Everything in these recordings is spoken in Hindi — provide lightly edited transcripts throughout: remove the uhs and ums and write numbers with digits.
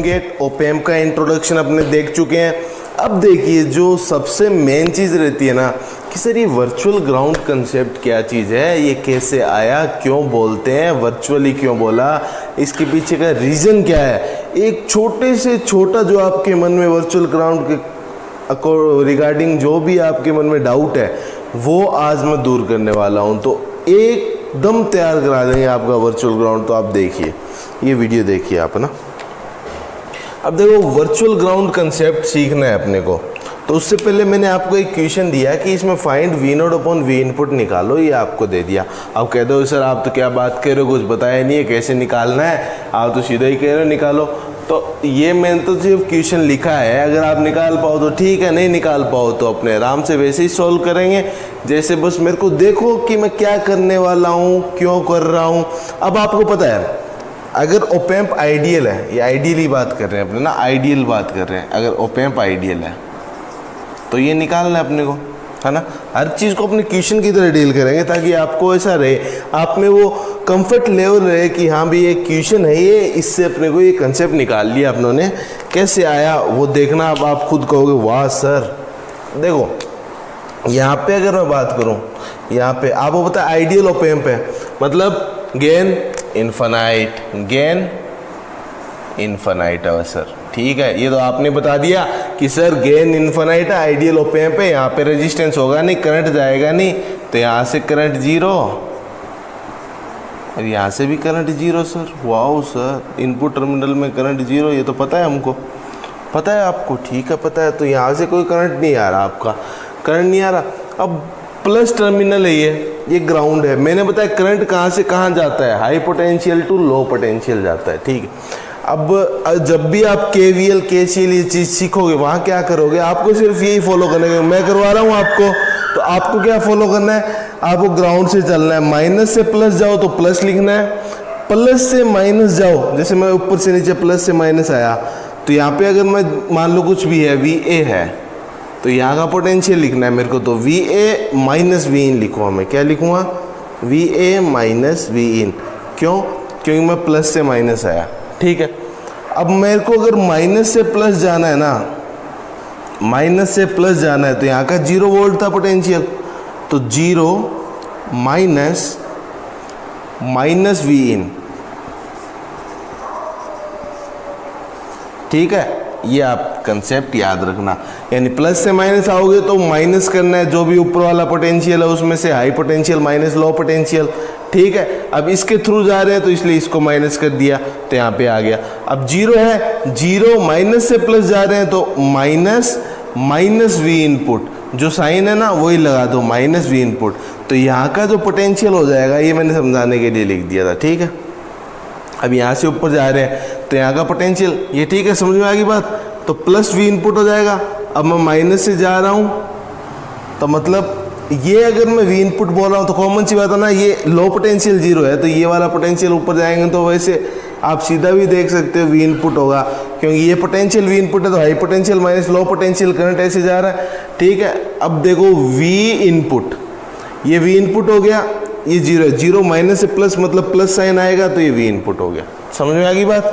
गेट ऑप एम्प का इंट्रोडक्शन अपने देख चुके हैं। अब देखिए जो सबसे मेन चीज़ रहती है ना कि सर ये वर्चुअल ग्राउंड कंसेप्ट क्या चीज़ है, ये कैसे आया, क्यों बोलते हैं, वर्चुअली क्यों बोला, इसके पीछे का रीज़न क्या है। एक छोटे से छोटा जो आपके मन में वर्चुअल ग्राउंड के रिगार्डिंग जो भी आपके मन में डाउट है वो आज मैं दूर करने वाला हूँ। तो एकदम तैयार करा देंगे आपका वर्चुअल ग्राउंड। तो आप देखिए, ये वीडियो देखिए आप ना। अब देखो वर्चुअल ग्राउंड कंसेप्ट सीखना है अपने को, तो उससे पहले मैंने आपको एक क्वेश्चन दिया कि इसमें find V node upon V input निकालो, ये आपको दे दिया। अब कह दो सर आप तो क्या बात कर रहे हो, कुछ बताया नहीं है कैसे निकालना है, आप तो सीधा ही कह रहे हो निकालो। तो ये मैंने तो सिर्फ क्वेश्चन लिखा है, अगर आप निकाल पाओ तो ठीक है, नहीं निकाल पाओ तो अपने आराम से वैसे ही सॉल्व करेंगे जैसे, बस मेरे को देखो कि मैं क्या करने वाला हूँ, क्यों कर रहा हूँ। अब आपको पता है अगर ऑप एम्प आइडियल है, ये आइडियली बात कर रहे हैं अपने ना, आइडियल बात कर रहे हैं, अगर ऑप एम्प आइडियल है तो ये निकालना है अपने को, है ना। हर चीज़ को अपने क्वेश्चन की तरह डील करेंगे ताकि आपको ऐसा रहे, आप में वो कंफर्ट लेवल रहे कि हाँ भी ये क्वेश्चन है, ये इससे अपने को ये कंसेप्ट निकाल लिया अपनों ने, कैसे आया वो देखना। अब आप खुद कहोगे वाह सर। देखो यहाँ पे अगर मैं बात करूँ, यहाँ पे आपको पता है आइडियल ऑप एम्प है मतलब गेन इन्फिनाइट, गेन इन्फिनाइट है सर, ठीक है। ये तो आपने बता दिया कि सर गेन इन्फिनाइट है, आइडियल ऑप एम्प है, यहाँ पे रेजिस्टेंस होगा नहीं, करंट जाएगा नहीं, तो यहाँ से करंट जीरो और यहाँ से भी current zero sir. Wow sir, input terminal में करंट जीरो, ये तो पता है हमको, पता है आपको, ठीक है पता है। तो यहाँ से कोई करंट नहीं आ रहा, आपका करंट नहीं आ रहा। अब प्लस टर्मिनल है, ये ग्राउंड है। मैंने बताया करंट कहाँ से कहाँ जाता है, high potential to low potential जाता है, ठीक है। अब जब भी आप KVL KCL ये चीज़ सीखोगे वहाँ क्या करोगे, आपको सिर्फ यही फॉलो करना है, मैं करवा रहा हूँ आपको, तो आपको क्या फॉलो करना है, आपको ग्राउंड से चलना है। माइनस से प्लस जाओ तो प्लस लिखना है, प्लस से माइनस जाओ, जैसे मैं ऊपर से नीचे प्लस से माइनस आया, तो यहाँ पे अगर मैं मान लो कुछ भी है VA है तो यहाँ का पोटेंशियल लिखना है मेरे को, तो VA माइनस V इन लिखूँगा मैं, क्या लिखूँगा, VA माइनस V इन। क्यों, क्योंकि मैं प्लस से माइनस आया, ठीक है। अब मेरे को अगर माइनस से प्लस जाना है ना, माइनस से प्लस जाना है, तो यहाँ का 0 वोल्ट था पोटेंशियल, तो 0 माइनस माइनस V इन, ठीक है। ये आप कंसेप्ट याद रखना, यानी प्लस से माइनस आओगे तो माइनस करना है जो भी ऊपर वाला पोटेंशियल है उसमें से, high potential minus low potential, ठीक है। अब इसके थ्रू जा रहे हैं तो इसलिए इसको माइनस कर दिया, तो यहाँ पे आ गया। अब 0 है, 0 माइनस से प्लस जा रहे हैं तो माइनस माइनस V इनपुट, जो साइन है ना वही लगा दो, माइनस V इनपुट। तो यहाँ का जो पोटेंशियल हो जाएगा, ये मैंने समझाने के लिए लिख दिया था, ठीक है। अब यहाँ से ऊपर जा रहे हैं तो यहाँ का पोटेंशियल, ये ठीक है, समझ में आ गई बात। तो प्लस V इनपुट हो जाएगा। अब मैं माइनस से जा रहा हूँ तो मतलब ये अगर मैं V इनपुट बोल रहा हूँ तो कॉमन सी बात है ना, ये लो पोटेंशियल 0 है, तो ये वाला पोटेंशियल ऊपर जाएंगे तो वैसे आप सीधा भी देख सकते हो V इनपुट होगा, क्योंकि ये पोटेंशियल V इनपुट है तो high potential minus low potential current ऐसे जा रहा है, ठीक है। अब देखो V इनपुट, ये V इनपुट हो गया, ये 0 है, 0 माइनस से प्लस मतलब प्लस साइन आएगा तो ये V इनपुट हो गया। समझ में आ गई बात,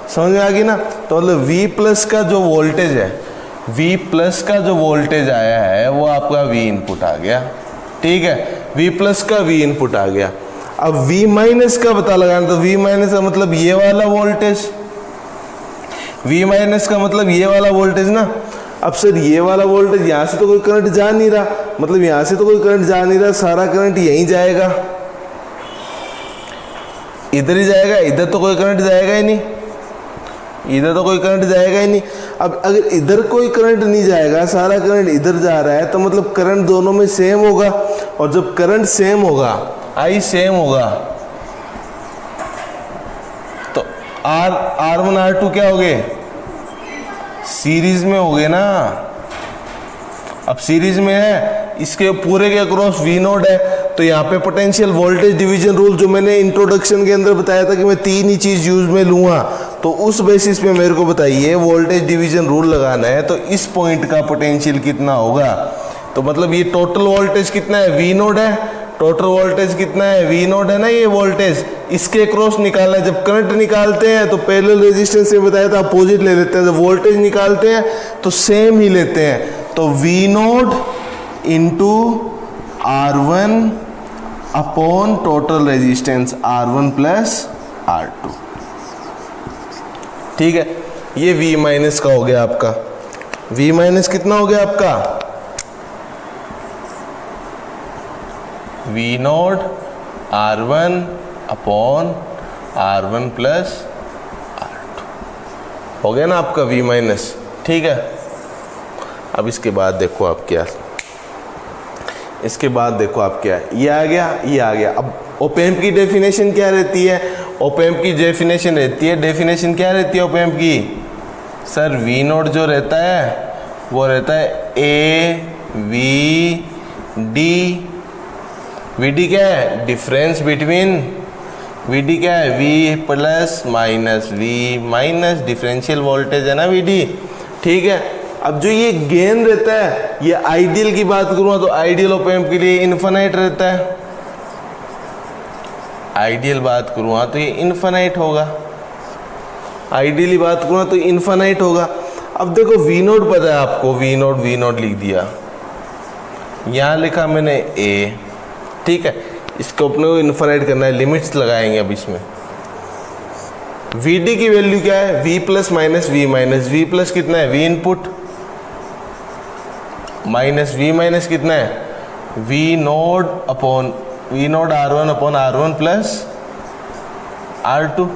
समझ में आ गई ना। तो मतलब V प्लस का जो वोल्टेज है, V प्लस का जो वोल्टेज आया है वो आपका V इनपुट आ गया, ठीक है। V प्लस का V इनपुट आ गया। अब V माइनस का पता लगाना, तो V माइनस का मतलब ये वाला वोल्टेज, V माइनस का मतलब ये वाला वोल्टेज ना। अब सर ये वाला वोल्टेज, यहाँ से तो कोई करंट जा नहीं रहा, मतलब यहाँ से तो कोई करंट जा नहीं रहा, सारा करंट यहीं जाएगा, इधर ही जाएगा, इधर तो कोई करंट जाएगा ही नहीं, इधर तो कोई करंट जाएगा ही नहीं। अब अगर इधर कोई करंट नहीं जाएगा, सारा करंट इधर जा रहा है, तो मतलब करंट दोनों में सेम होगा, और जब करंट सेम होगा, I सेम होगा, तो R1 R2 क्या हो गए, सीरीज में हो गए ना। अब सीरीज में है, इसके पूरे के अक्रॉस V नोड है, तो यहाँ पे पोटेंशियल वोल्टेज डिवीजन रूल जो मैंने इंट्रोडक्शन के अंदर बताया था कि मैं 3 ही चीज यूज में लूँगा, तो उस बेसिस पे मेरे को बताइए वोल्टेज डिवीजन रूल लगाना है, तो इस पॉइंट का पोटेंशियल कितना होगा। तो मतलब ये टोटल वोल्टेज कितना है, V नोड है, टोटल वोल्टेज कितना है, वी नोट है ना ये वोल्टेज, इसके क्रॉस निकालना है। जब करंट निकालते हैं तो पैरेलल रेजिस्टेंस से बताया था अपोजिट ले लेते हैं, जब वोल्टेज निकालते हैं तो सेम ही लेते हैं। तो V naught into R1 upon total resistance R1 plus R2, ठीक है। ये V माइनस का हो गया आपका, V माइनस कितना हो गया आपका, V naught R1 upon R1 plus R2 हो गया ना आपका V माइनस, ठीक है। अब इसके बाद देखो आप क्या, इसके बाद देखो आप क्या है, ये आ गया, ये आ गया। अब ऑप एम्प की डेफिनेशन क्या रहती है, ऑप एम्प की डेफिनेशन रहती है, डेफिनेशन क्या रहती है ऑप एम्प की सर, V नोट जो रहता है वो रहता है A V D, VD क्या है, डिफरेंस बिटवीन, VD क्या है, V plus minus V minus differential voltage है ना VD, ठीक है। अब जो ये गेन रहता है, ये आइडियल की बात करूँ तो आइडियल ऑप एम्प के लिए इन्फिनाइट रहता है, आइडियल बात करूँ तो ये इन्फिनाइट होगा, आइडियली बात करूँ तो इन्फिनाइट होगा। अब देखो V नोट पता है आपको, V नोट लिख दिया, यहाँ लिखा मैंने A, ठीक है। इसको अपने को इन्फिनाइट करना है, लिमिट्स लगाएंगे अब इसमें। VD की वैल्यू क्या है, V plus minus V minus, V plus कितना है, V input minus V minus कितना है, V naught R1 upon R1 plus R2,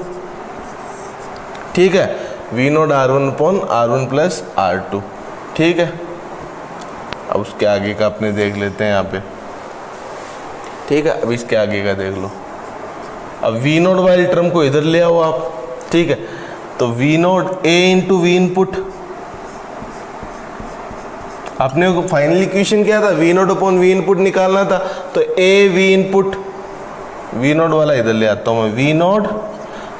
ठीक है। V naught R1 upon R1 plus R2, ठीक है। अब उसके आगे का अपने देख लेते हैं यहाँ पे, ठीक है। अब इसके आगे का देख लो। अब V नोट वाली टर्म को इधर ले आओ आप, ठीक है। तो V note A into V input, अपने को फाइनल इक्वेशन क्या था, V naught upon V input निकालना था। तो A V input, V note वाला इधर ले आता हूँ मैं, V नोट,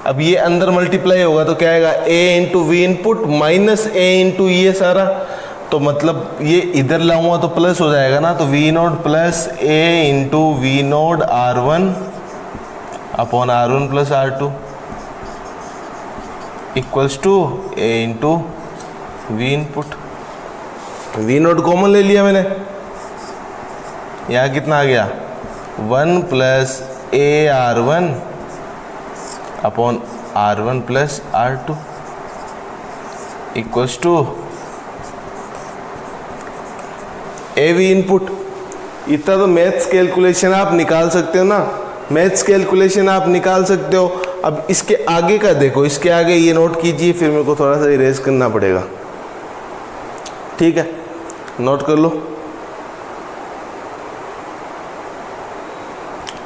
अब ये अंदर मल्टीप्लाई होगा तो क्या आएगा, A into V input minus A into ये सारा, तो मतलब ये इधर लाऊंगा तो प्लस हो जाएगा ना, तो V naught plus A into V naught R1 upon R1 plus R2 equals to A into V input. V naught common ले लिया मैंने, यहाँ कितना आ गया, 1 plus A R1 upon R1 plus R2 equals to AV input. इतना तो मैथ्स कैलकुलेशन आप निकाल सकते हो ना, मैथ्स कैलकुलेशन आप निकाल सकते हो। अब इसके आगे का देखो, इसके आगे ये नोट कीजिए, फिर मेरे को थोड़ा सा इरेज करना पड़ेगा, ठीक है। नोट कर लो,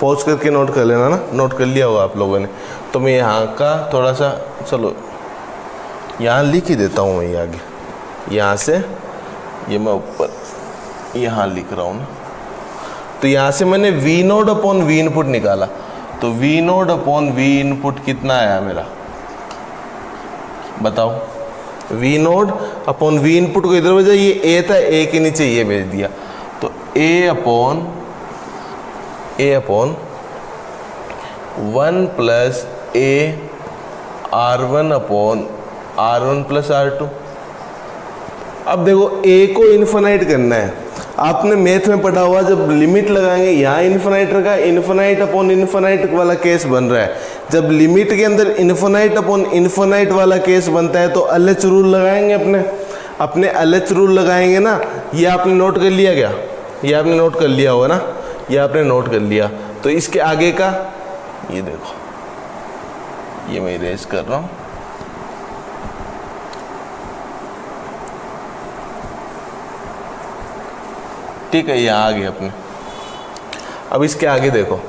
पॉज करके नोट कर लेना ना, नोट कर लिया होगा आप लोगों ने। तो मैं यहाँ का थोड़ा सा, चलो यहाँ लिख ही देता हूँ मैं, ये आगे यहाँ से ये मैं ऊपर यहाँ लिख रहा हूँ ना। तो यहाँ से मैंने V naught upon V input निकाला, तो V naught upon V input कितना आया मेरा, बताओ। V naught upon V input को इधर भेजा, ये A था, A के नीचे ये भेज दिया, तो A upon 1 plus A R1 upon R1 plus R2। अब देखो A को इन्फिनाइट करना है, आपने मैथ में पढ़ा हुआ, जब लिमिट लगाएंगे, यहाँ इन्फिनाइट रखा, इन्फिनाइट अपॉन इन्फिनाइट वाला केस बन रहा है। जब लिमिट के अंदर इन्फिनाइट अपॉन इन्फिनाइट वाला केस बनता है तो LH रूल लगाएंगे, अपने LH रूल लगाएंगे ना। ये आपने नोट कर लिया क्या, ये आपने नोट कर लिया होगा ना, ये आपने नोट कर लिया। तो इसके आगे का ये देखो, ये मैं इरेज कर रहा हूँ, ठीक है। यहाँ आ गए अपने। अब इसके आगे देखो,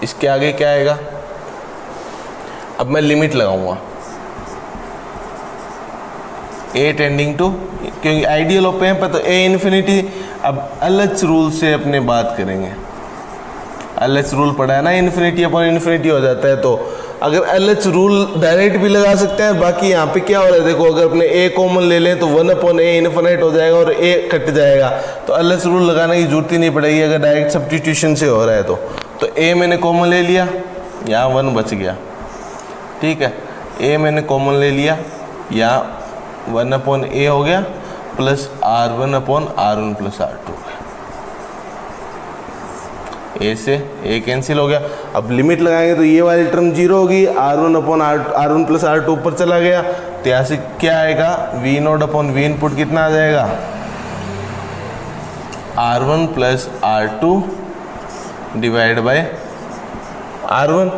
इसके आगे क्या आएगा, अब मैं लिमिट लगाऊंगा A टेंडिंग टू, क्योंकि आइडियल ऑप एम्प है तो A इन्फिनिटी। अब LH रूल से अपने बात करेंगे, LH रूल पढ़ा है ना, इन्फिनिटी अपॉन इन्फिनिटी हो जाता है। तो अगर LH रूल डायरेक्ट भी लगा सकते हैं। बाकी यहाँ पे क्या हो रहा है देखो, अगर अपने A कॉमन ले लें तो 1/A इनफिनिट हो जाएगा और A कट जाएगा, तो LH रूल लगाने की जरूरत ही नहीं पड़ेगी अगर डायरेक्ट सब्स्टिट्यूशन से हो रहा है तो A मैंने कॉमन ले लिया, यहाँ 1 बच गया, ठीक है। A मैंने कॉमन ले लिया, यहाँ 1/A हो गया प्लस R1/R1 प्लस R2 हो गया। A से A कैंसिल हो गया। अब लिमिट लगाएंगे तो ये वाली टर्म 0 होगी, R1 प्लस R2 ऊपर चला गया, तो यहाँ से क्या आएगा, V0/V इनपुट कितना आ जाएगा, R1 plus R2 divide by R1।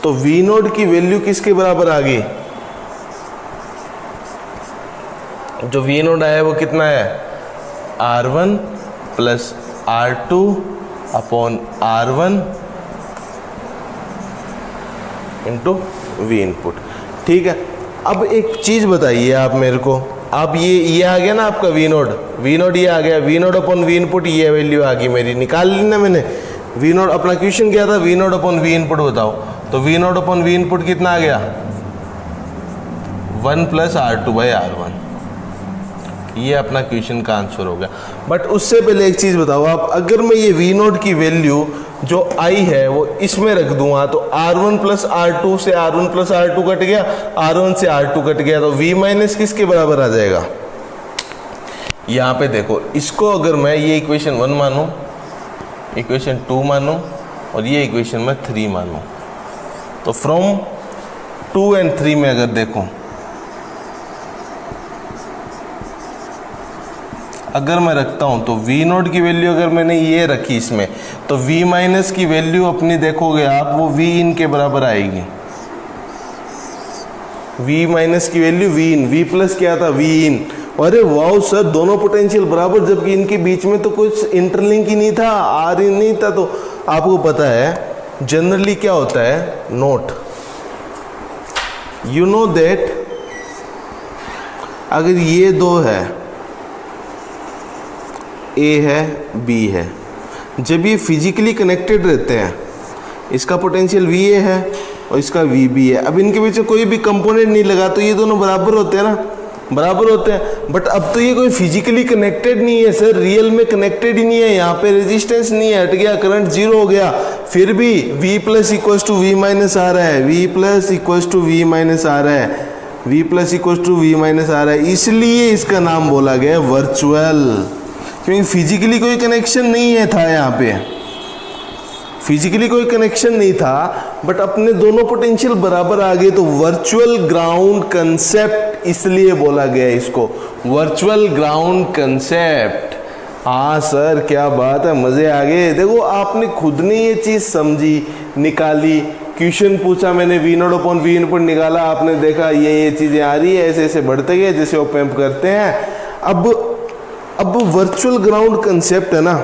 तो V0 की वैल्यू किसके बराबर आ गई, जो V0 आया वो कितना है, R1 plus R2 upon R1 into V input, ठीक है। अब एक चीज़ बताइए आप मेरे को, आप ये आ गया ना आपका V0 ये आ गया, V0/V इनपुट ये वैल्यू आ गई मेरी, निकाल ली ना मैंने। V0 अपना क्वेश्चन क्या था, V0/V इनपुट बताओ, तो V0/V इनपुट कितना आ गया, 1 प्लस R2/R1, ये अपना क्वेश्चन का आंसर हो गया। बट उससे पहले एक चीज़ बताओ आप, अगर मैं ये V0 की वैल्यू जो आई है वो इसमें रख दूंगा तो R1 प्लस R2 से R1 प्लस R2 कट गया, R1 से R2 कट गया, तो V माइनस किसके बराबर आ जाएगा। यहाँ पे देखो, इसको अगर मैं ये इक्वेशन 1 मानूं, इक्वेशन 2 मानूं और ये इक्वेशन में 3 मानूं, तो फ्रॉम 2 और 3 में अगर देखूं, अगर मैं रखता हूं तो V0 की वैल्यू अगर मैंने ये रखी इसमें, तो V माइनस की वैल्यू अपनी देखोगे आप, वो V इन के बराबर आएगी। V माइनस की वैल्यू V इन, V प्लस क्या था, V इन। अरे वाह सर, दोनों पोटेंशियल बराबर, जबकि इनके बीच में तो कुछ इंटरलिंक ही नहीं था, आर इन नहीं था। तो आपको पता है जनरली क्या होता है, नोट, यू नो दैट अगर ये दो है, A है B है, जब ये फिजिकली कनेक्टेड रहते हैं, इसका पोटेंशियल VA है और इसका VB है, अब इनके बीच में कोई भी कंपोनेंट नहीं लगा तो ये दोनों बराबर होते हैं ना, बराबर होते हैं। बट अब तो ये कोई फिजिकली कनेक्टेड नहीं है सर, रियल में कनेक्टेड ही नहीं है, यहाँ पे रेजिस्टेंस नहीं है, हट गया, करंट 0 हो गया, फिर भी V plus equals to V minus आ रहा है, V plus equals to V minus आ रहा है, V plus equals to V minus आ रहा है, इसलिए इसका नाम बोला गया है वर्चुअल, क्योंकि फिजिकली कोई कनेक्शन नहीं है था, यहाँ पे फिजिकली कोई कनेक्शन नहीं था, बट अपने दोनों पोटेंशियल बराबर आ गए, तो वर्चुअल ग्राउंड कंसेप्ट इसलिए बोला गया इसको, वर्चुअल ग्राउंड कंसेप्ट। हाँ सर क्या बात है, मजे आ गए। देखो आपने खुद ने ये चीज समझी, निकाली, क्वेश्चन पूछा मैंने, V0/V इनपुट निकाला, आपने देखा ये चीजें आ रही है, ऐसे ऐसे बढ़ते गए जैसे ऑप एम्प करते हैं। अब वर्चुअल ग्राउंड कंसेप्ट है ना,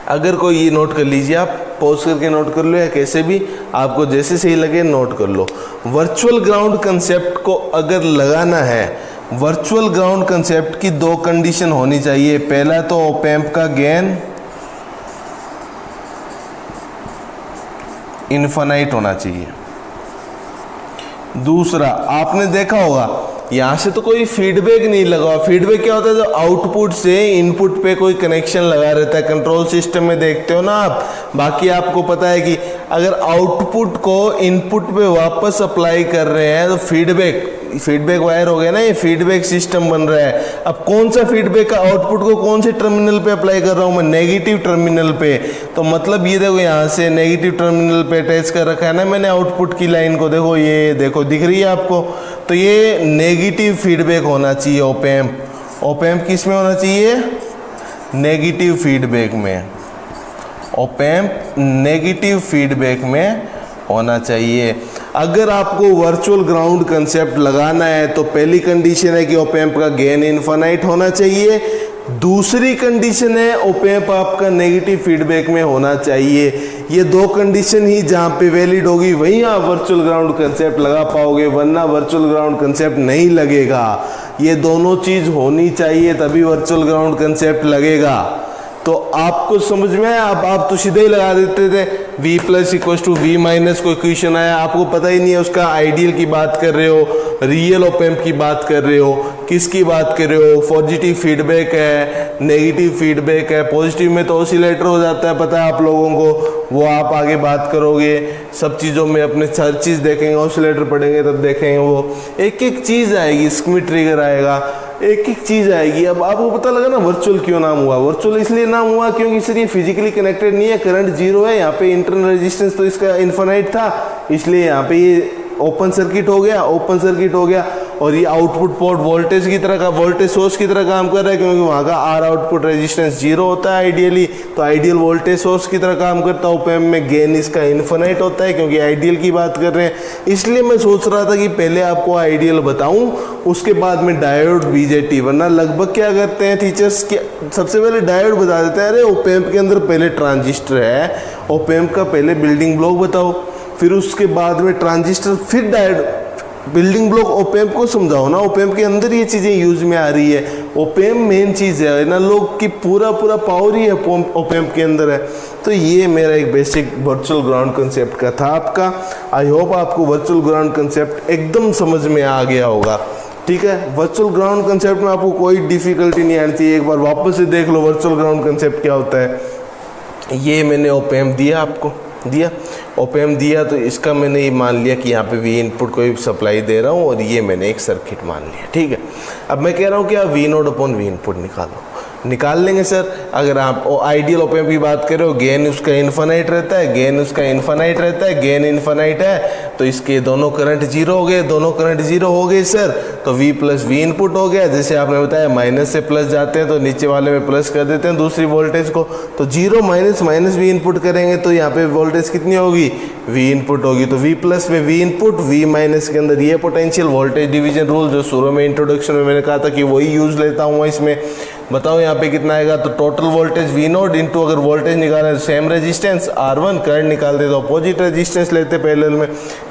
अगर कोई ये नोट कर लीजिए, आप पॉज करके नोट कर लो या कैसे भी आपको जैसे सही लगे नोट कर लो। वर्चुअल ग्राउंड कंसेप्ट को अगर लगाना है, वर्चुअल ग्राउंड कंसेप्ट की 2 कंडीशन होनी चाहिए। पहला तो ऑप एम्प का गेन इनफाइनाइट होना चाहिए। दूसरा, आपने देखा होगा यहाँ से तो कोई फीडबैक नहीं लगा। फीडबैक क्या होता है, जो आउटपुट से इनपुट पे कोई कनेक्शन लगा रहता है, कंट्रोल सिस्टम में देखते हो ना आप। बाकी आपको पता है कि अगर आउटपुट को इनपुट पे वापस अप्लाई कर रहे हैं तो फीडबैक वायर हो गया ना, ये फीडबैक सिस्टम बन रहा है। अब कौन सा फीडबैक का आउटपुट को कौन से टर्मिनल पे अप्लाई कर रहा हूँ मैं, नेगेटिव टर्मिनल पे। तो मतलब ये देखो यहाँ से नेगेटिव टर्मिनल पे अटैच कर रखा है ना मैंने आउटपुट की लाइन को, देखो ये देखो दिख रही है आपको। तो ये नेगेटिव फीडबैक होना चाहिए ऑप एम्प। ऑप एम्प किस में होना चाहिए, नेगेटिव फीडबैक में। ऑप एम्प नेगेटिव फीडबैक में होना चाहिए। अगर आपको वर्चुअल ग्राउंड कंसेप्ट लगाना है तो पहली कंडीशन है कि ऑप एम्प का गेन इनफाइनाइट होना चाहिए। दूसरी कंडीशन है ऑप एम्प आपका नेगेटिव फीडबैक में होना चाहिए। ये 2 कंडीशन ही जहाँ पे वैलिड होगी वहीं आप वर्चुअल ग्राउंड कंसेप्ट लगा पाओगे, वरना वर्चुअल ग्राउंड कंसेप्ट नहीं लगेगा। ये दोनों चीज़ होनी चाहिए तभी वर्चुअल ग्राउंड कंसेप्ट लगेगा। तो आपको समझ में आया? आप तो सीधे ही लगा देते थे v plus equal to v minus, कोई क्वेश्चन आया आपको पता ही नहीं है उसका आइडियल की बात कर रहे हो, रियल ऑप एम्प की बात कर रहे हो, किसकी बात कर रहे हो, पॉजिटिव फीडबैक है, नेगेटिव फीडबैक है, पॉजिटिव में तो ऑसिलेटर हो जाता है पता है आप लोगों को, वो आप आगे बात करोगे सब चीज़ों में, अपने हर चीज़ देखेंगे, ऑसिलेटर पढ़ेंगे तब देखेंगे, वो एक एक चीज़ आएगी, स्क्विड ट्रिगर आएगा, एक एक चीज़ आएगी। अब आपको पता लगा ना वर्चुअल क्यों नाम हुआ? वर्चुअल इसलिए नाम हुआ क्योंकि सर ये फिजिकली कनेक्टेड नहीं है, करंट जीरो है, यहाँ पे इंटरनल रेजिस्टेंस तो इसका इन्फिनाइट था, इसलिए यहाँ पे ये ओपन सर्किट हो गया, ओपन सर्किट हो गया, और ये आउटपुट पोर्ट वोल्टेज की तरह का, वोल्टेज सोर्स की तरह काम कर रहा है क्योंकि वहाँ का आर आउटपुट रेजिस्टेंस जीरो होता है आइडियली, तो आइडियल वोल्टेज सोर्स की तरह काम करता है। ओप एम्प में गेन इसका इन्फिनाइट होता है क्योंकि आइडियल की बात कर रहे हैं। इसलिए मैं सोच रहा था कि पहले आपको आइडियल बताऊं, उसके बाद में डायोड बीजेटी, वरना लगभग क्या करते हैं टीचर्स, सबसे पहले डायोड बता देते हैं, अरे ओप एम्प के अंदर पहले ट्रांजिस्टर है, ओप एम्प का पहले बिल्डिंग ब्लॉक बताओ, फिर उसके बाद में ट्रांजिस्टर, फिर diode, building block op amp को समझाओ ना, ओप एम्प के अंदर ये चीज़ें यूज में आ रही है, ओप एम्प मेन चीज़ है ना, लोग की पूरा पावर ही है ओप एम्प के अंदर है। तो ये मेरा एक बेसिक वर्चुअल ग्राउंड कंसेप्ट का था आपका। आई होप आपको वर्चुअल ग्राउंड कंसेप्ट एकदम समझ में आ गया होगा, ठीक है। वर्चुअल ग्राउंड कंसेप्ट में आपको कोई डिफिकल्टी नहीं आनी चाहिए, एक बार वापस से देख लो वर्चुअल ग्राउंड कंसेप्ट क्या होता है। ये मैंने ओप एम्प दिया आपको, दिया ओप एम्प दिया, तो इसका मैंने ये मान लिया कि यहाँ पे वी इनपुट कोई सप्लाई दे रहा हूँ और ये मैंने एक सर्किट मान लिया, ठीक है। अब मैं कह रहा हूँ कि आप V node upon V input निकाल लेंगे सर। अगर आप आइडियल ओप एम्प की बात करें, गेन उसका इन्फिनाइट रहता है, गेन उसका इन्फिनाइट रहता है, गेन इन्फिनाइट है, तो इसके दोनों करंट जीरो हो गए, दोनों करंट जीरो हो गए सर, तो V प्लस वी इनपुट हो गया। जैसे आपने बताया माइनस से प्लस जाते हैं तो नीचे वाले में प्लस कर देते हैं दूसरी वोल्टेज को, तो zero minus minus we input करेंगे तो यहाँ पे वोल्टेज कितनी होगी, V इनपुट होगी, तो V प्लस में वी इनपुट, V माइनस के अंदर ये पोटेंशियल, वोल्टेज डिवीजन रूल जो शुरू में इंट्रोडक्शन में मैंने कहा था कि वही यूज लेता हूँ इसमें। बताओ यहाँ पे कितना आएगा, तो total voltage V node into, अगर वोल्टेज निकाले तो सेम रेजिस्टेंस R1, करंट निकालते तो अपोजिट रेजिस्टेंस लेते पैरेलल में,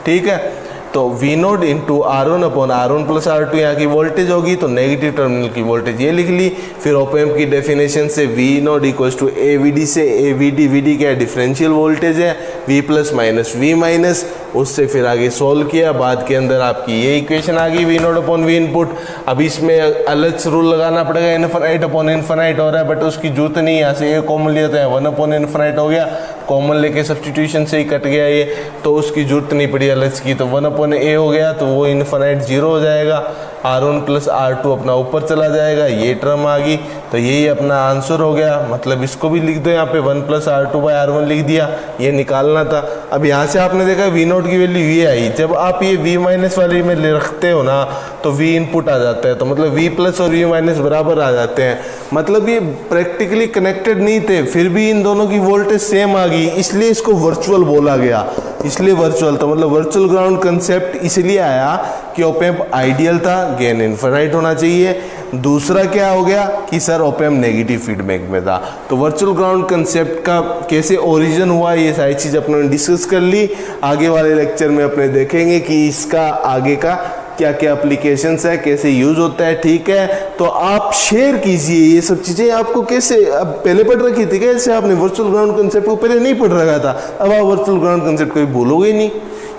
ठीक है। तो V node into R1 upon R1 plus R2 यहाँ की वोल्टेज होगी, तो नेगेटिव टर्मिनल की वोल्टेज ये लिख ली। फिर ओप एम्प की डेफिनेशन से V node equals to AVD से AVD, VD क्या है, डिफरेंशियल वोल्टेज है, V plus minus V minus, उससे फिर आगे सोल्व किया, बाद के अंदर आपकी ये इक्वेशन आ गई, V node upon V input. अब इसमें अलग से रूल लगाना पड़ेगा, इनफिनाइट अपॉन इनफिनाइट हो रहा है, बट उसकी जरूरत नहीं है, यहाँ से ये कॉमन लिया था, 1 अपॉन इनफिनाइट हो गया, कॉमन लेके सब्सटीट्यूशन से ही कट गया ये, तो उसकी जरूरत नहीं पड़ी अलग की, तो 1 अपॉन ए हो गया, तो वो इनफिनाइट जीरो हो जाएगा, R1 प्लस R2 अपना ऊपर चला जाएगा, ये टर्म आ गई, तो यही अपना आंसर हो गया। मतलब इसको भी लिख दो यहाँ पे 1 प्लस R2 बाई R1 लिख दिया, ये निकालना था। अब यहाँ से आपने देखा वी नोट की वैल्यू ये आई, जब आप ये V माइनस वाली में रखते हो ना तो V इनपुट आ जाता है, तो मतलब V प्लस और V माइनस बराबर आ जाते हैं, मतलब ये प्रैक्टिकली कनेक्टेड नहीं थे, फिर भी इन दोनों की वोल्टेज सेम आ गई, इसलिए इसको वर्चुअल बोला गया, इसलिए वर्चुअल। तो मतलब वर्चुअल ग्राउंड कंसेप्ट इसलिए आया कि ओप एम्प आइडियल था, गेन इनफिनाइट होना चाहिए। दूसरा क्या हो गया कि sir op amp negative feedback में था। तो वर्चुअल ग्राउंड कंसेप्ट का कैसे ओरिजिन हुआ, ये सारी चीज़ अपने डिस्कस कर ली। आगे वाले लेक्चर में अपने देखेंगे कि इसका आगे का क्या क्या एप्लीकेशंस है, कैसे यूज होता है, ठीक है। तो आप शेयर कीजिए ये सब चीज़ें, आपको कैसे, अब पहले पढ़ रखी थी कैसे, आपने वर्चुअल ग्राउंड कंसेप्ट को पहले नहीं पढ़ रखा था, अब आप वर्चुअल ग्राउंड कंसेप्ट को भूलोगे ही नहीं,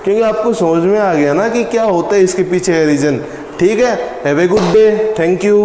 क्योंकि आपको समझ में आ गया ना कि क्या होता है इसके पीछे रीजन, ठीक है। Have a good day, thank you.